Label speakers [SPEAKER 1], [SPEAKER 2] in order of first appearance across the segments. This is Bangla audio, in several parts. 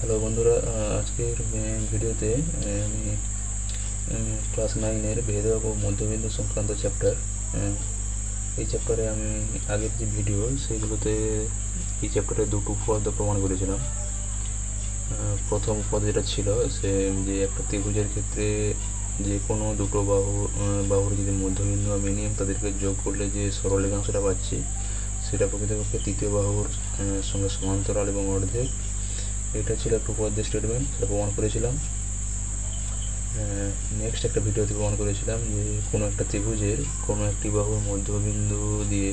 [SPEAKER 1] হ্যালো বন্ধুরা, আজকের ভিডিওতে আমি ক্লাস 9-এর ভেদক ও মধ্যবিন্দু সংক্রান্ত চ্যাপ্টার। এই চ্যাপ্টারে আমি আগের যে ভিডিও সেগুলোতে এই চ্যাপ্টারে দুটো উপপাদ্য প্রমাণ করেছিলাম। প্রথম উপপাদ্য যেটা ছিল সে যে একটা ত্রিভুজের ক্ষেত্রে যে কোনো দুটো বাহুর যদি মধ্যবিন্দু আমি নিয়ে তাদেরকে যোগ করলে যে সরলরেখাংশটা পাচ্ছি সেটা প্রকৃতপক্ষে তৃতীয় বাহুর সঙ্গে সমান্তরাল এবং অর্ধেক। এটা ছিল একটা উপপাদ্যের স্টেটমেন্ট, সেটা প্রমাণ করেছিলাম। নেক্সট একটা ভিডিওতে প্রমাণ করেছিলাম যে কোনো একটা ত্রিভুজের কোনো একটি বাহুর মধ্যবিন্দু দিয়ে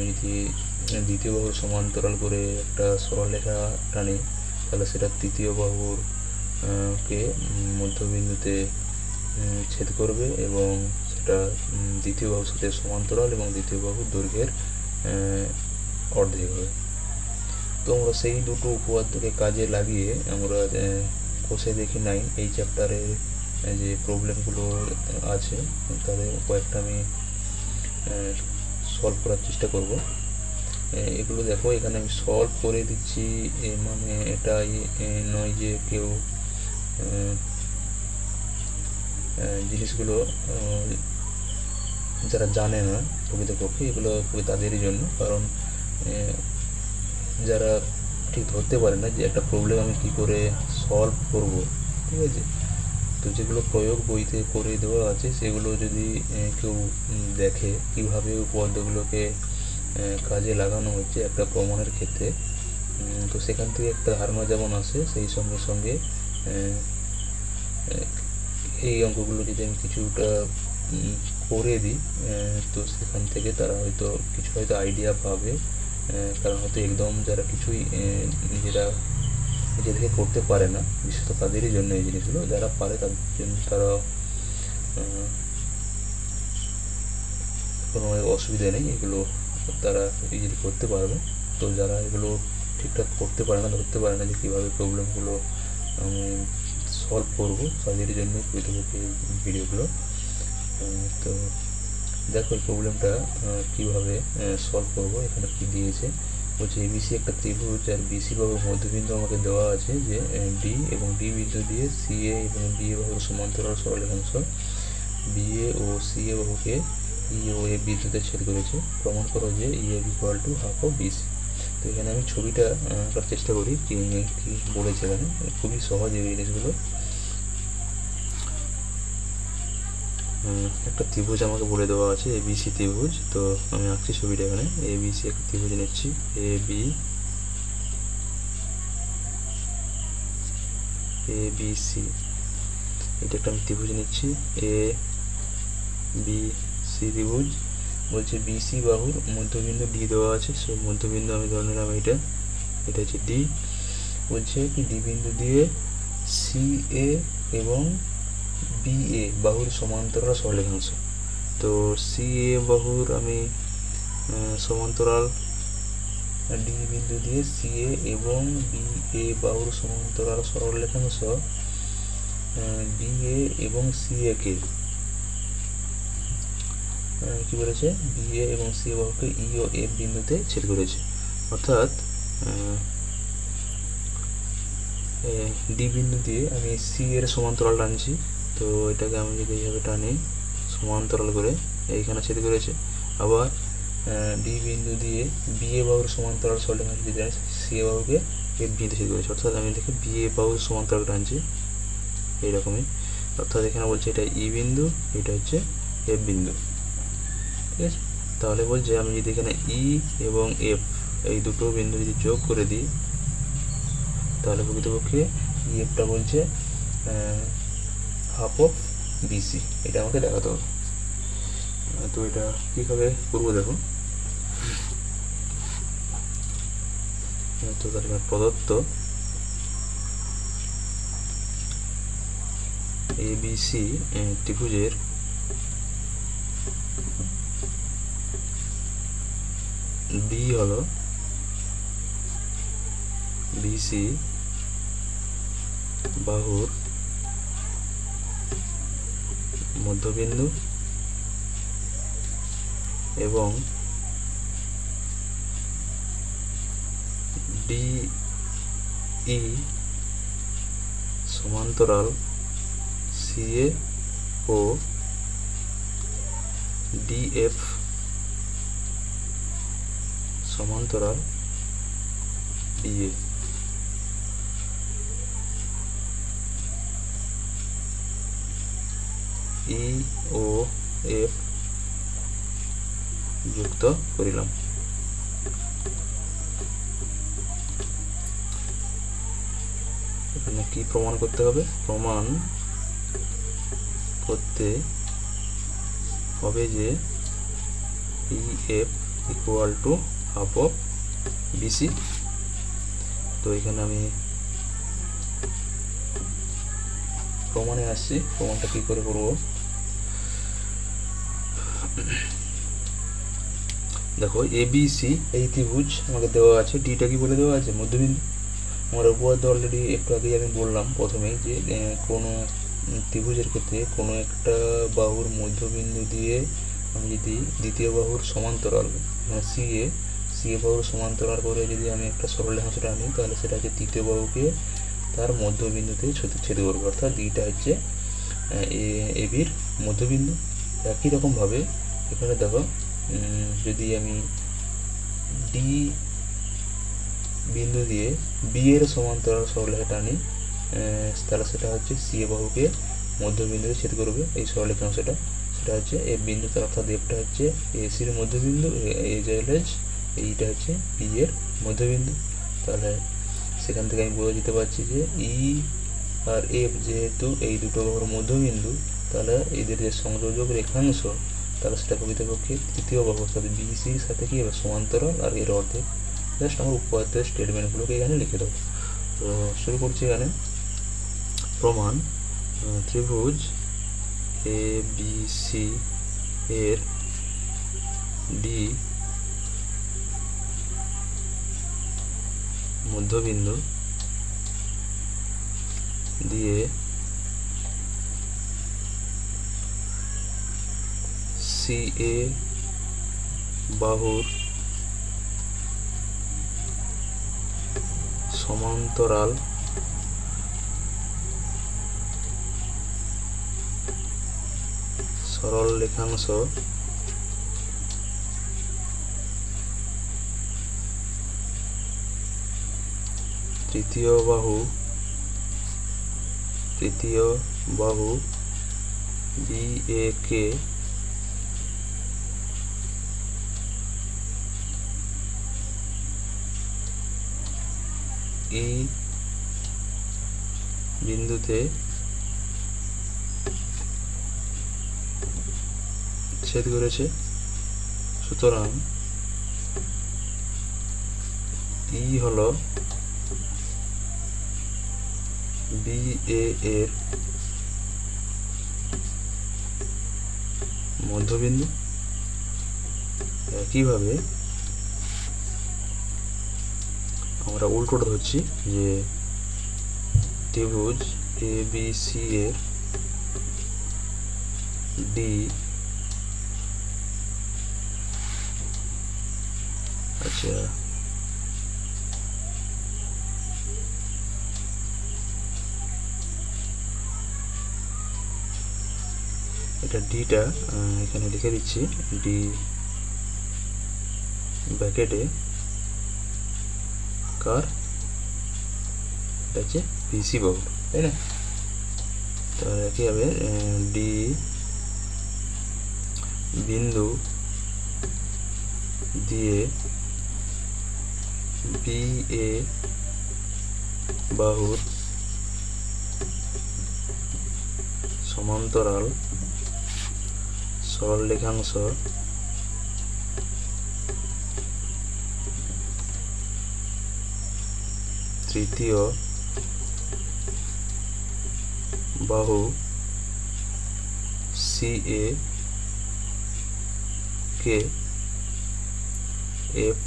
[SPEAKER 1] যদি দ্বিতীয় বাহুর সমান্তরাল করে একটা সরলরেখা টানি তাহলে সেটা তৃতীয় বাহুর কে মধ্যবিন্দুতে ছেদ করবে এবং সেটা দ্বিতীয় বাহুর সাথে সমান্তরাল এবং দ্বিতীয় বাহুর দৈর্ঘ্যের অর্ধেক হবে। তো আমরা সেই দুটো উপপাদ্যকে কাজে লাগিয়ে আমরা কষে দেখি 9 এই চ্যাপ্টারে যে প্রবলেমগুলো আছে তাদের কয়েকটা আমি সলভ করার চেষ্টা করব। এগুলো দেখো, এখানে আমি সলভ করে দিচ্ছি, মানে এটাই নয় যে কেউ জিনিসগুলো যারা জানে না প্রকৃতপক্ষে এগুলো তাদেরই জন্য, কারণ যারা ঠিক ধরতে পারে না যে একটা প্রবলেম আমি কী করে সলভ করব, ঠিক আছে, তো যেগুলো প্রয়োগ বইতে করে দেওয়া আছে সেগুলো যদি কেউ দেখে কীভাবে উপপাদ্যগুলোকে কাজে লাগানো হচ্ছে একটা প্রমাণের ক্ষেত্রে, তো সেখান থেকে একটা ধারণা যেমন আসে, সেই সঙ্গে সঙ্গে এই অঙ্কগুলো যদি আমি কিছুটা করে দিই তো সেখান থেকে তারা হয়তো কিছু আইডিয়া পাবে। কারণ হয়তো একদম যারা কিছুই নিজেদেরকে করতে পারে না, বিশেষত তাদেরই জন্য এই জিনিসগুলো, যারা পারে তাদের জন্য তারা কোনো অসুবিধা নেই, এগুলো তারা ইজিলি করতে পারবে। তো যারা এগুলো ঠিকঠাক করতে পারে না, ধরতে পারে না যে কীভাবে প্রবলেমগুলো আমি সলভ করবো, তাদের জন্য প্রকৃতপক্ষে এই ভিডিওগুলো। তো দেখো এই প্রবলেমটা কীভাবে সলভ করবো। এখানে কি দিয়েছে বলছে এবিসি একটা ত্রিভুজ, আর বিসি বাহুর মধ্যবিন্দু আমাকে দেওয়া আছে যে ডি, এবং ডি বিন্দু দিয়ে সিএ এবং বিএ বাহুর সমান্তরাল সরলরেখাংশ বিএ ও সিএ বাহুকে ই ও এ বিন্দুতে ছেদ করেছে। প্রমাণ করো যে E A equal to half of BC. তো এখানে আমি ছবিটা আঁকার চেষ্টা করি কি বলেছে। এখানে খুবই সহজ এই জিনিসগুলো। একটা ত্রিভুজ আমাকে বলে দেওয়া আছে এবিসি ত্রিভুজ, তো আমি আঁকছি ছবিটা। এখানে এবিসি একটা ত্রিভুজ নিচ্ছি, এ বি সি, এটা একটা আমি ত্রিভুজ নিচ্ছি এ বি সি ত্রিভুজ। বলছে বিসি বাহুর মধ্যবিন্দু ডি দেওয়া আছে, সেই মধ্যবিন্দু আমি ধরে নিলাম এটা হচ্ছে ডি। বলছে কি ডি বিন্দু দিয়ে সি এ এবং বি এ বাহুর সমান্তরাল সরলরেখাংশ। তো সি এ বাহুর আমি সমান্তরাল ডি বিন্দু দিয়ে সি এ এবং বি এ বাহুর সমান্তরাল সরলরেখাংশ বি এ এবং সি এ কে কি বলেছে, বি এ এবং সি এ বাহুকে ই ও এফ বিন্দুতে ছেদ করেছে। অর্থাৎ ডি বিন্দু দিয়ে আমি সি এর সমান্তরাল টানছি, তো এটাকে আমি যদি এইভাবে টানি সমান্তরাল করে এইখানে ছেদ করেছে। আবার ডি বিন্দু দিয়ে বি এ বাহুর সমান্তরাল সরলরেখা যদি টানি সি এ বাহুকে এফ বিন্দুতে ছেদ করেছে। অর্থাৎ আমি দেখি বি এ বাহুর সমান্তরাল টানছি এইরকমই। অর্থাৎ এখানে বলছে এটা ই বিন্দু, এটা হচ্ছে এফ বিন্দু, ঠিক আছে। তাহলে বলছে আমি যদি এখানে ই এবং এফ এই দুটো বিন্দু যদি যোগ করে দিই তাহলে প্রকৃতপক্ষে ইএফটা বলছে হাফ অফ বিসি, এটা আমাকে দেখাতে হবে। তো এটা কীভাবে করবো দেখো। তো তাহলে প্রদত্ত এবিসি ত্রিভুজের বি হলো বিসি বাহুর মধ্যবিন্দু এবং ডি ই সমান্তরাল সিএ ও ডিএফ সমান্তরাল ডিএ। ই ও এফ যুক্ত করিলাম। এখানে কি প্রমাণ করতে হবে? প্রমাণ করতে হবে যে E F equal to half of BC. তো এখানে আমি প্রমাণে আসছি। প্রমাণটা কি করে করব? দেখো এবিসি এই ত্রিভুজ আমাকে দেওয়া আছে, ডিটা কি বলে দেওয়া আছে? মধ্যবিন্দু। আমার উপপাদ্য অলরেডি একটু আগেই আমি বললাম প্রথমেই যে কোনো ত্রিভুজের ক্ষেত্রে কোনো একটা বাহুর মধ্যবিন্দু দিয়ে আমি যদি দ্বিতীয় বাহুর সমান্তরাল সিএ বাহুর সমান্তরাল করে যদি আমি একটা সরলরেখা আনি, তাহলে সেটা হচ্ছে তৃতীয় বাহুকে তার মধ্যবিন্দুতে ছেদ করবে, অর্থাৎ ডিটা হচ্ছে এবির মধ্যবিন্দু। একই রকমভাবে এখানে দেখো যদি আমি ডি বিন্দু দিয়ে বি এর সমান্তরাল সরলরেখা টানি, তাহলে সেটা হচ্ছে সি বাহুকে মধ্যবিন্দুতে ছেদ করবে। এই সরলরেখাংশটা সেটা হচ্ছে এফ বিন্দু, অর্থাৎ এফটা হচ্ছে এসির মধ্যবিন্দু, এইটা হচ্ছে বি এর মধ্যবিন্দু। তাহলে সেখান থেকে আমি বোঝা যেতে পারছি যে ই আর এফ যেহেতু এই দুটো বাহুর মধ্যবিন্দু, তাহলে এদের যে সংযোজক রেখাংশ, তাহলে সেটা প্রকৃতপক্ষে তৃতীয় বাহু অর্থাৎ বিসির সাথে কি হবে? সমান্তরাল, আর এর অর্ধেক। জাস্ট আমার উপপাদ্যের স্টেটমেন্টগুলোকে এখানে লিখে দেবো। তো শুরু করছি এখানে। প্রমাণ: ত্রিভুজ এ বি সি এর ডি মধ্যবিন্দু দিয়ে সি এ বাহুর সমান্তরাল সরল রেখাংশ তৃতীয় বাহু বি এ কে ই বিন্দুতে ছেদ করেছে। সুতরাং ই হলো বি এর মধ্যবিন্দু। একইভাবে আমরা উল্টোটা ধরছি যে ত্রিভুজ এ বি সি এর ডি আচ্ছা এটা ডিটা এখানে লিখে দিচ্ছি, ডি ব্র্যাকেটে কার, এটা হচ্ছে বিসি বাহু, তাই না? তাহলে একইভাবে ডি বিন্দু দিয়ে বি এ বাহুর সমান্তরাল সরলরেখাংশ তৃতীয় বাহু সি এ কে এফ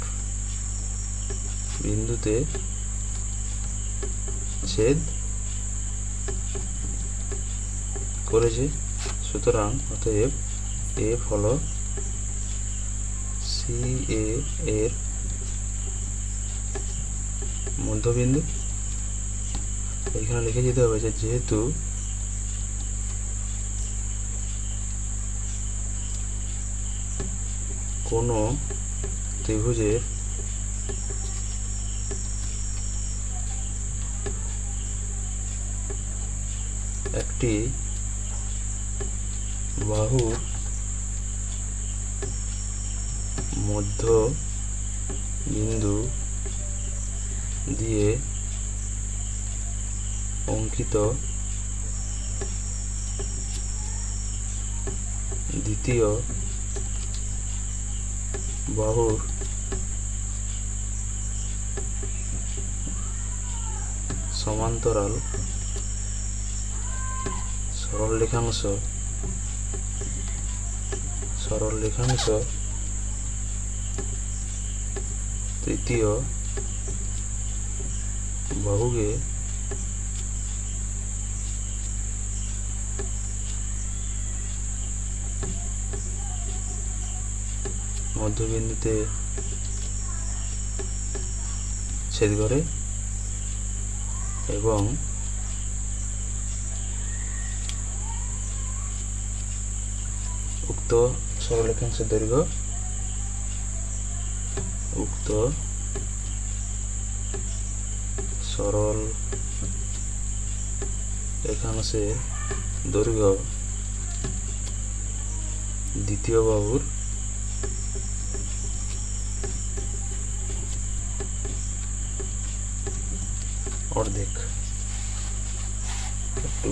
[SPEAKER 1] বিন্দুতে ছেদ করেছে। সুতরাং অতএব এফ হলো সি এর মধ্যবিন্দু এখানে লিখে দিতে হবে যে যেহেতু কোনো ত্রিভুজের একটি বাহুর মধ্য বিন্দু দিয়ে অঙ্কিত দ্বিতীয় বাহুর সমান্তরাল সরলরেখাংশ তৃতীয় বাহুকে মধ্যবিন্দুতে ছেদ করে এবং উক্ত সরলরেখাংশের দৈর্ঘ্য উক্ত সরল রেখাংশের দৈর্ঘ্য দ্বিতীয় বাহুর অর্ধেক। একটু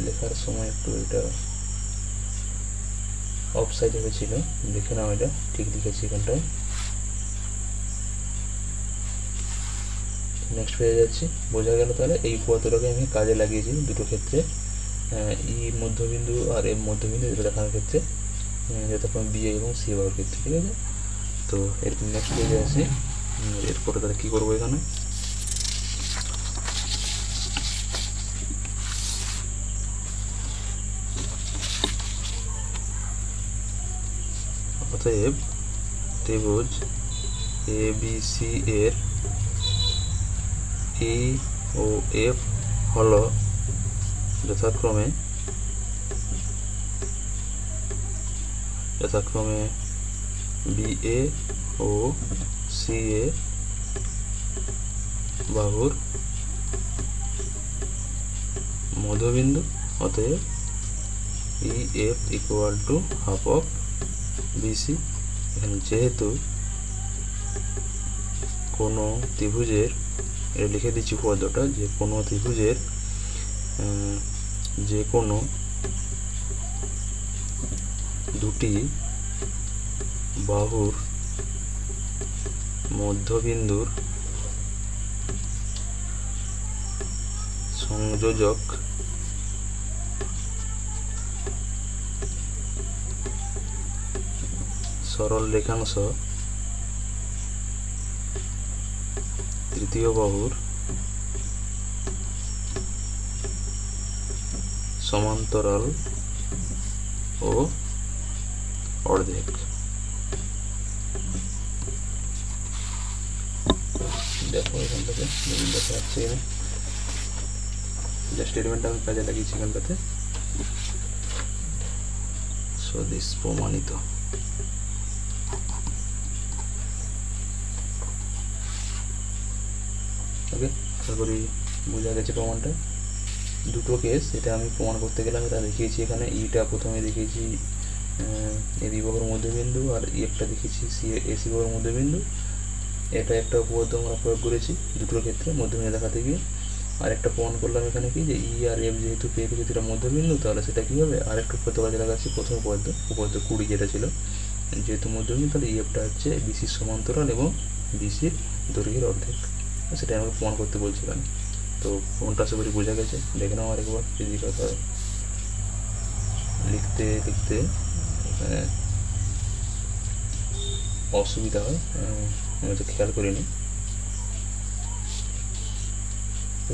[SPEAKER 1] লেখার সময় একটু এটা অফ সাইড হয়েছিল, দেখে নাও এটা ঠিক লিখেছি এখানটায়। নেক্সট পেয়ে যাচ্ছি। বোঝা গেল তাহলে এই উপপাদ্যটাকে আমি কাজে লাগিয়েছি দুটো ক্ষেত্রে, ই মধ্যবিন্দু আর এম মধ্যবিন্দু এটা দেখানোর ক্ষেত্রে, যথাক্রমে বি এবং সি বাহুর ক্ষেত্রে। ঠিক আছে, তো এরপর নেক্সট পেজে আসি। এরপরে তাহলে কী করবো এখানে, অতএব ত্রিভুজ ABC এর ই ও এফ হল যথাক্রমে BA ও CA বাহুর মধ্যবিন্দু। অতএব EF equal to half of BC। এখানে যেহেতু কোনো ত্রিভুজের, এটা লিখে দিচ্ছি উপপাদ্যটা, যে কোনো ত্রিভুজের যে কোনো দুটি বাহুর মধ্যবিন্দুর সংযোজক সরল রেখাংশ তৃতীয় বাহুর সমান্তরাল ও অর্ধেক। দেখো এখান থেকে দেখা যাচ্ছে, যে স্টেটমেন্টটা আমি কাজে লাগিয়েছি এখানটাতে, সদিশ প্রমাণিত। ওকে, আশা করি বোঝা গেছে প্রমাণটা। দুটো কেস, এটা আমি প্রমাণ করতে গেলাম, এটা দেখিয়েছি এখানে। ইটা প্রথমে দেখিয়েছি এবি বাহুর মধ্যবিন্দু, আর এফটা দেখিয়েছি এসি বাহুর মধ্যবিন্দু। এটা একটা উপপাদ্য আমরা প্রয়োগ করেছি দুটোর ক্ষেত্রে মধ্যবিন্দু দেখাতে গিয়ে। আর একটা প্রমাণ করলাম এখানে কি, যে ই আর এফ যেহেতু পেয়ে গেছে এটা মধ্যবিন্দু, তাহলে সেটা কী হবে, আরেকটা উপপাদ্য কাজে লাগাচ্ছি। প্রথম উপপাদ্য 20 যেটা ছিল, যেহেতু মধ্যবিন্দু, তাহলে ইএফটা হচ্ছে বিসির সমান্তরাল এবং বিসির দৈর্ঘ্যের অর্ধেক। সেটা আমাকে প্রমাণ করতে বলছিলাম। তো প্রমাণটা আশা করি বোঝা গেছে। দেখে নাও আরেকবার, যদি কথা লিখতে এখানে অসুবিধা হয়, আমি তো খেয়াল করিনি,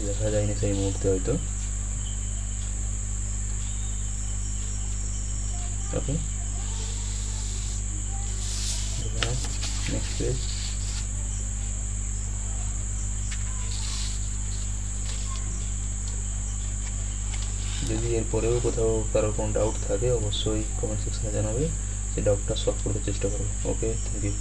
[SPEAKER 1] দেখা যায়নি সেই মুহূর্তে হয়তো। ওকে, নেক্সট পেজ। যদি এরপরেও কোথাও কারোর কোনো ডাউট থাকে অবশ্যই কমেন্ট সেকশনে জানাবে, সেই ডাউটটা সলভ করতে চেষ্টা করবো। ওকে, থ্যাংক ইউ।